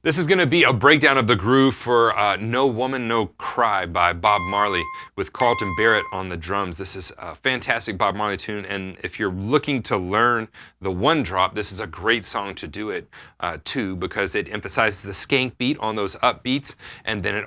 This is going to be a breakdown of the groove for No Woman, No Cry by Bob Marley with Carlton Barrett on the drums. This is a fantastic Bob Marley tune, and if you're looking to learn the one drop, this is a great song to do it to, because it emphasizes the skank beat on those upbeats, and then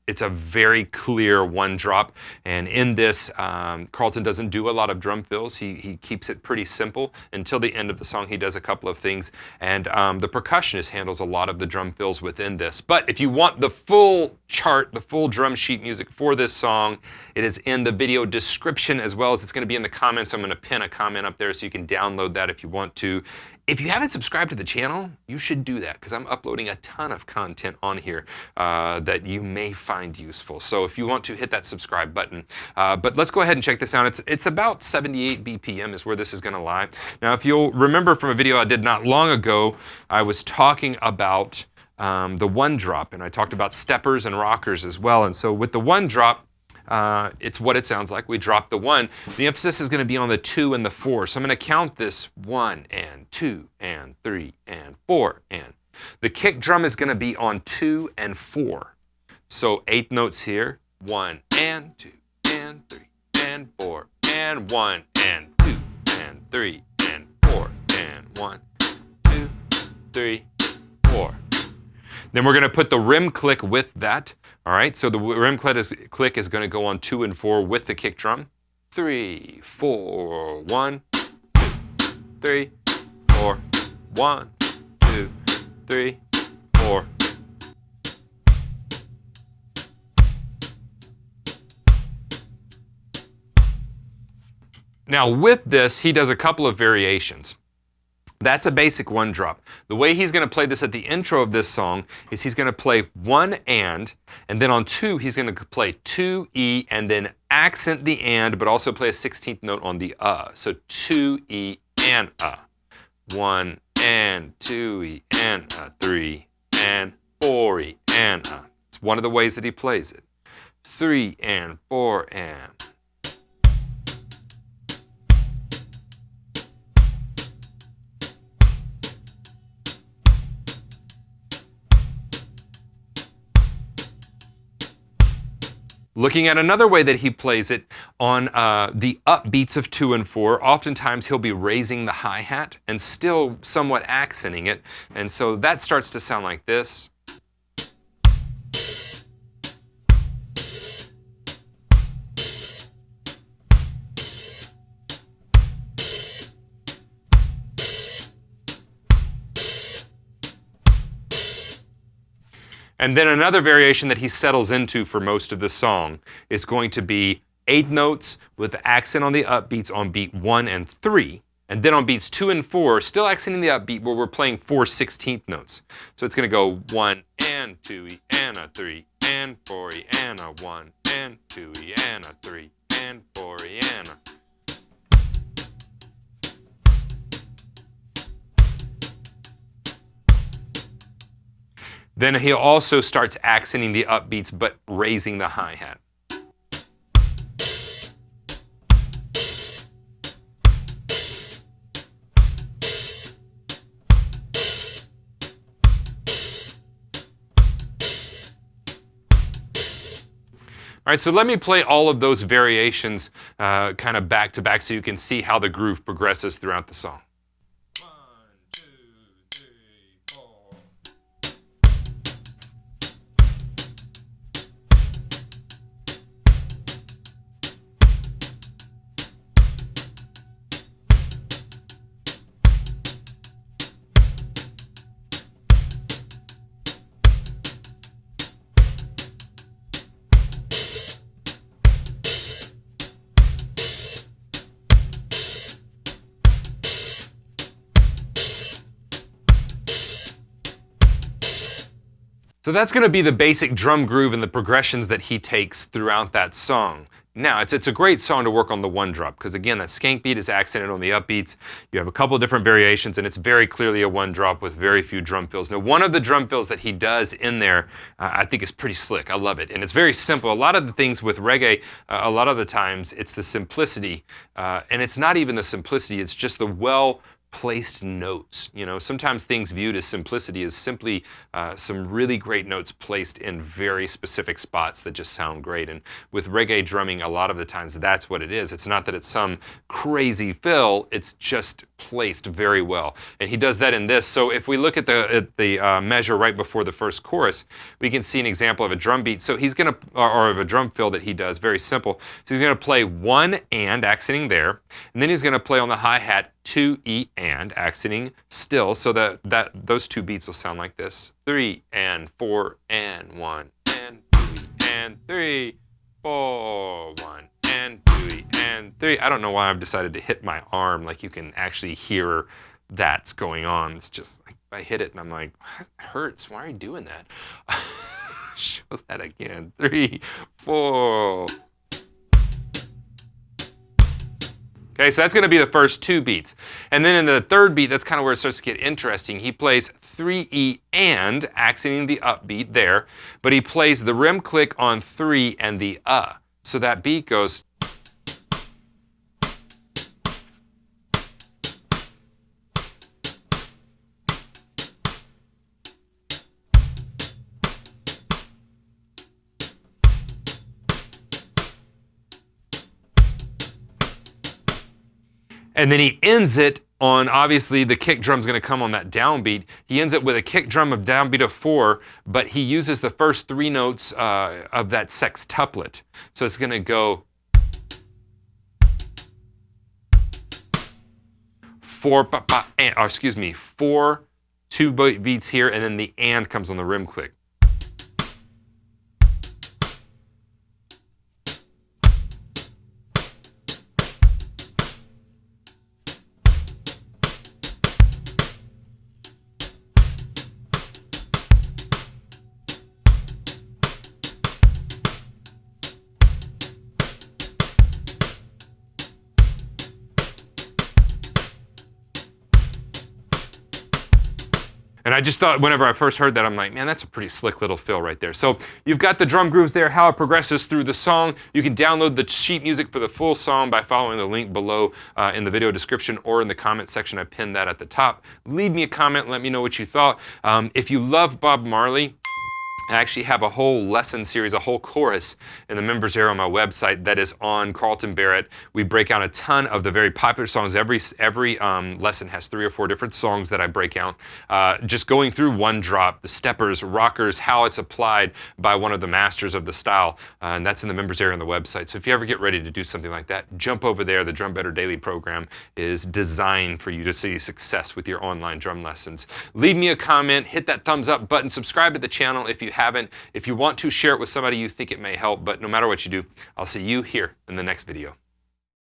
it's a very clear one drop. And in this, Carlton doesn't do a lot of drum fills. He keeps it pretty simple until the end of the song. He does a couple of things, and the percussionist handles a lot of the drum fills within this. But if you want the full chart, the full drum sheet music for this song, it is in the video description, as well as it's going to be in the comments. I'm going to pin a comment up there so you can download that if you want to. If you haven't subscribed to the channel, you should do that, because I'm uploading a ton of content on here that you may find useful. So if you want to, hit that subscribe button. But let's go ahead and check this out. It's about 78 BPM is where this is going to lie. Now, if you'll remember from a video I did not long ago, I was talking about the one drop, and I talked about steppers and rockers as well. And so with the one drop, it's what it sounds like. We drop the one. The emphasis is going to be on the 2 and the 4. So I'm going to count this 1 and 2 and 3 and 4. And the kick drum is going to be on 2 and 4. So 8 notes here. 1 and 2 and 3 and 4 and 1 and 2 and 3 and 4 and 1, 2, 3, 4. Then we're going to put the rim click with that. All right, so the rim click is going to go on 2 and 4 with the kick drum. 3, 4, 1, 2, 3, 4, 1, 2, 3, 4. Now with this, he does a couple of variations. That's a basic one drop. The way he's going to play this at the intro of this song is he's going to play 1 and then on 2 he's going to play 2 E and then accent the and, but also play a 16th note on the So 2 E and 1 and 2 E and 3 and 4 E and It's one of the ways that he plays it. 3 and 4 and. Looking at another way that he plays it on the upbeats of 2 and 4, oftentimes he'll be raising the hi-hat and still somewhat accenting it. And so that starts to sound like this. And then another variation that he settles into for most of the song is going to be 8 notes with the accent on the upbeats on beat 1 and 3. And then on beats 2 and 4, still accenting the upbeat where we're playing 4 16th notes. So it's going to go 1 and 2 E and 3 and 4 E and 1 and 2 E and 3 and 4 E and Then he also starts accenting the upbeats, but raising the hi-hat. All right, so let me play all of those variations kind of back to back so you can see how the groove progresses throughout the song. So that's going to be the basic drum groove and the progressions that he takes throughout that song. Now, it's a great song to work on the one drop, because again, that skank beat is accented on the upbeats. You have a couple of different variations, and it's very clearly a one drop with very few drum fills. Now, one of the drum fills that he does in there, I think is pretty slick. I love it, and it's very simple. A lot of the things with reggae, a lot of the times, it's the simplicity, and it's not even the simplicity, it's just the well placed notes. You know, sometimes things viewed as simplicity is simply some really great notes placed in very specific spots that just sound great. And with reggae drumming, a lot of the times that's what it is. It's not that it's some crazy fill, it's just placed very well. And he does that in this. So if we look at the measure right before the first chorus, we can see an example of a drum beat. So he's gonna, or of a drum fill that he does, very simple. So he's gonna play 1 and, accenting there, and then he's gonna play on the hi-hat 2 E and, accenting still, so that those 2 beats will sound like this. 3 and 4 and 1 and 2 and 3, 4, 1 and 2 and 3. I don't know why I've decided to hit my arm like you can actually hear that's going on. It's just like I hit it and I'm like, it hurts. Why are you doing that? Show that again. 3, 4. Okay, so that's going to be the first 2 beats. And then in the third beat, that's kind of where it starts to get interesting. He plays 3E and, accenting the upbeat there, but he plays the rim click on 3 and the So that beat goes. And then he ends it on, obviously the kick drum's gonna come on that downbeat. He ends it with a kick drum of downbeat of 4, but he uses the first 3 notes of that sextuplet. So it's gonna go 4, or excuse me, 4, 2 beats here, and then the and comes on the rim click. And I just thought, whenever I first heard that, I'm like, man, that's a pretty slick little fill right there. So you've got the drum grooves there, how it progresses through the song. You can download the sheet music for the full song by following the link below in the video description or in the comment section. I pinned that at the top. Leave me a comment, let me know what you thought. If you love Bob Marley, I actually have a whole lesson series, a whole chorus in the members area on my website that is on Carlton Barrett. We break out a ton of the very popular songs. Every lesson has 3 or 4 different songs that I break out. Just going through one drop, the steppers, rockers, how it's applied by one of the masters of the style. And that's in the members area on the website. So if you ever get ready to do something like that, jump over there. The Drum Better Daily program is designed for you to see success with your online drum lessons. Leave me a comment, hit that thumbs up button, subscribe to the channel if you haven't. If you want to, share it with somebody you think it may help, but no matter what you do, I'll see you here in the next video.